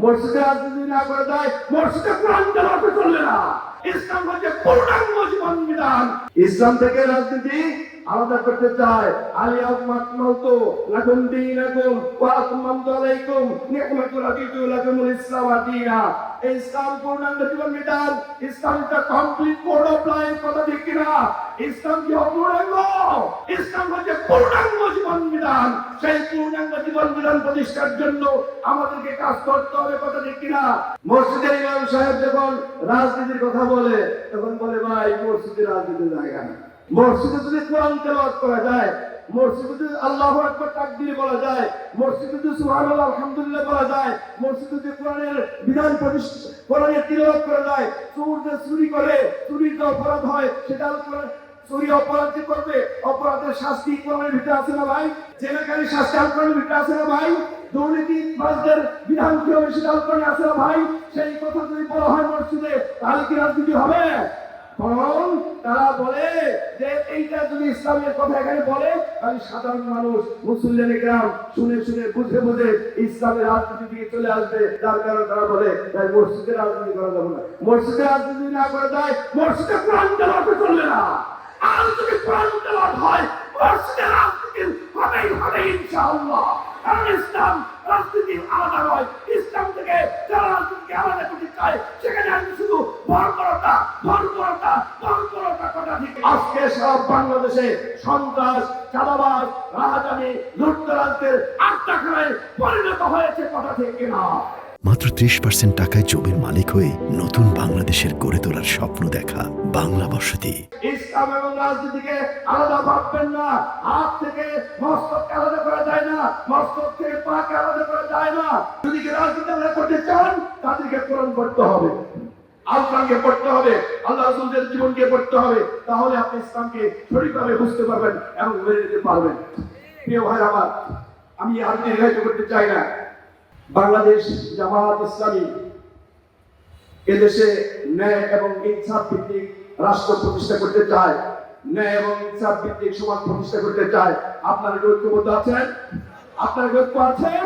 মসজিদে রাজনীতি না করে দেয়, মসজিদে কোরআন তেলাওয়াত চলবে না। ইসলাম হচ্ছে পূর্ণাঙ্গ জীবন বিধান। ইসলাম থেকে রাজনীতি আলাদা করতে চায়। আলিয়াউমা আকমালতু লাকুম দীনাকুম ওয়া আতমামতু আলাইকুম নি'মাতি রাদিতু লাকুমুল ইসলাম দীনা। ইসলাম পূর্ণাঙ্গ জীবন বিধান। ইসলাম একটা কমপ্লিট কোড অফ লাইফ, কথা ঠিক কিনা? ইসলাম কি অপূর্ণাঙ্গ? ইসলাম হচ্ছে পূর্ণাঙ্গ জীবন বিধান। সেই পূর্ণাঙ্গ জীবন বিধান প্রতিষ্ঠার জন্য আমাদেরকে কাজ করতে হবে, কথা ঠিক কিনা? মসজিদের ইমাম সাহেব যখন রাজনীতির কথা বলে, তখন বলে ভাই মসজিদে রাজনীতির জায়গা না। মসজিদে যদি কোরআন তেলাওয়াত করা যায়, মসজিদে যদি আল্লাহু আকবার তাকবীর বলা যায়, মসজিদে যদি সুবহানাল্লাহ আলহামদুলিল্লাহ বলা যায়, মসজিদে যদি কোরআনের বিধান প্রতিষ্ঠা, কোরআনের তিলাওয়াত করা যায়, চোর যে চুরি করে, চুরির যে অপরাধ হয় সেটা চুরি অপরাধ যে করবে, অপরাধের শাস্তি কোরআনের ভিতরে আছে না ভাই? জেনাকারী শাস্তি কোরআনের ভিতরে আছে না ভাই? দুর্নীতিবাজদের বিধান কি হবে সেটা কোরআনে আছে না ভাই? সেই কথা যদি বলা হয় মসজিদে, তাহলে কি রাজনীতি হবে? কারণ তারা বলে যে এইটা যদি ইসলামের কথা এখানে বলে, তাহলে সাধারণ মানুষ মুসলিম গ্রাম শুনে শুনে বুঝে বুঝে ইসলামের রাজনীতি দিকে চলে আসবে। যার কারণে তারা বলে তাই মসজিদে রাজনীতি করা যাবে না। মসজিদে রাজনীতি না করে দেয়, মসজিদে কোরআন তেলাওয়াত চলবে না। আর যদি কোরআন তেলাওয়াত হয়, মসজিদে রাজনীতি হবেই হবে ইনশাআল্লাহ। কারণ ইসলাম রাজনীতি আলাদা নয়। ইসলাম থেকে যারা রাজনীতিকে আলাদা করতে চায়, সেখানে আমি শুধু বর্বরতা কথা ঠিক। আজকে সারা বাংলাদেশে সন্ত্রাস, চাঁদাবাজ, রাহাজানি, লুটতরাজদের আড্ডাখানায় পরিণত হয়েছে, কথা ঠিক কিনা? মাত্র 30% টাকায় জমির মালিক হয়ে নতুন বাংলাদেশের গড়ে তোলার স্বপ্ন দেখা বাংলা বসতি। ইসলাম এবং রাজনীতিকে আলাদা ভাববেন না। হাত থেকে মস্তক আলাদা করা যায় না, মস্তক থেকে পাকে আলাদা করা যায় না। যদি রাজনীতি আলাদা করতে চান, তাদেরকে কোরআন পড়তে হবে, আল্লাহকে পড়তে হবে, আল্লাহ রাসূলের জীবনকে পড়তে হবে। তাহলে আপনি ইসলামকে সঠিকভাবে বুঝতে পারবেন এবং মেনে নিতে পারবেন। প্রিয় ভাই আমার, আমি আর দীর্ঘায়িত করতে চাই না। বাংলাদেশ জামায়াত ইসলামী এদেশে ন্যায় এবং ইনসাফ ভিত্তিক রাষ্ট্র প্রতিষ্ঠা করতে চায়, ন্যায় এবং ইনসাফ ভিত্তিক সমাজ প্রতিষ্ঠা করতে চায়। আপনারা কি ঐক্যবদ্ধ আছেন? আপনারা কি ঐক্য আছেন?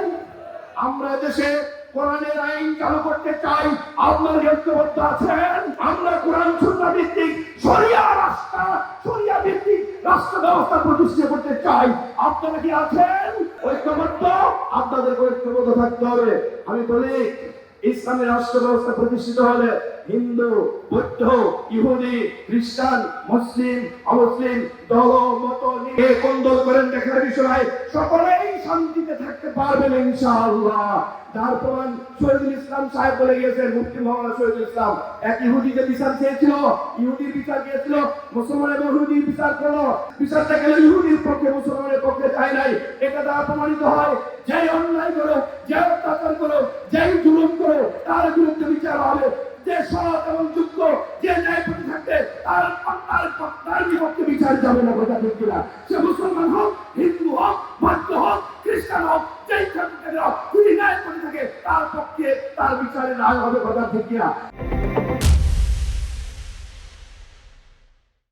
আমরা দেশে কোরআনের আইন চালু করতে চাই। আপনারা কি ঐক্যবদ্ধ আছেন? আমরা কোরআন সুন্নাহ ভিত্তিক শরিয়া ভিত্তিক রাষ্ট্র ব্যবস্থা প্রতিষ্ঠা করতে চাই। আপনারা কি আছেন ঐক্যবদ্ধ? আপনাদেরকে ঐক্যবদ্ধ থাকতে হবে। আমি বলি, ইসলামের রাষ্ট্র ব্যবস্থা প্রতিষ্ঠিত হলে হিন্দু, বৌদ্ধ, ইহুদি, খ্রিস্টান, মুসলিম, অমুসলিম দল মত নিয়ে কোন্দল করেন দেখার বিষয়, সকলেই শান্তিতে থাকতে পারবেন ইনশাআল্লাহ। যার প্রমাণ শহীদুল ইসলাম সাহেব বলে গিয়েছেন, মুফতি মাওলানা শহীদুল ইসলাম। এক ইহুদি যে বিচার চেয়েছিল, ইহুদির বিচার চেয়েছিল, মুসলমান এবং ইহুদির বিচার করলো, বিচারটা গেল ইহুদির পক্ষে, মুসলমানের পক্ষে যায় নাই। এটা দ্বারা প্রমাণিত হয়, যে অন্যায় করো, যে অত্যাচার করো, যে জুলুম করো, তার বিরুদ্ধে বিচার হবে। যে সৎ এবং যোগ্য, যে ন্যায়পতি থাকবে, তার বিপক্ষে বিচার যাবে না, কথা ঠিক কিনা? সে মুসলমান হোক, হিন্দু হোক, বৌদ্ধ হোক, খ্রিস্টান হোক, যেই ক্ষেত্রে হোক, যদি ন্যায়পতি থাকে তার পক্ষে তার বিচারে রায় হবে, কথা ঠিক কিনা?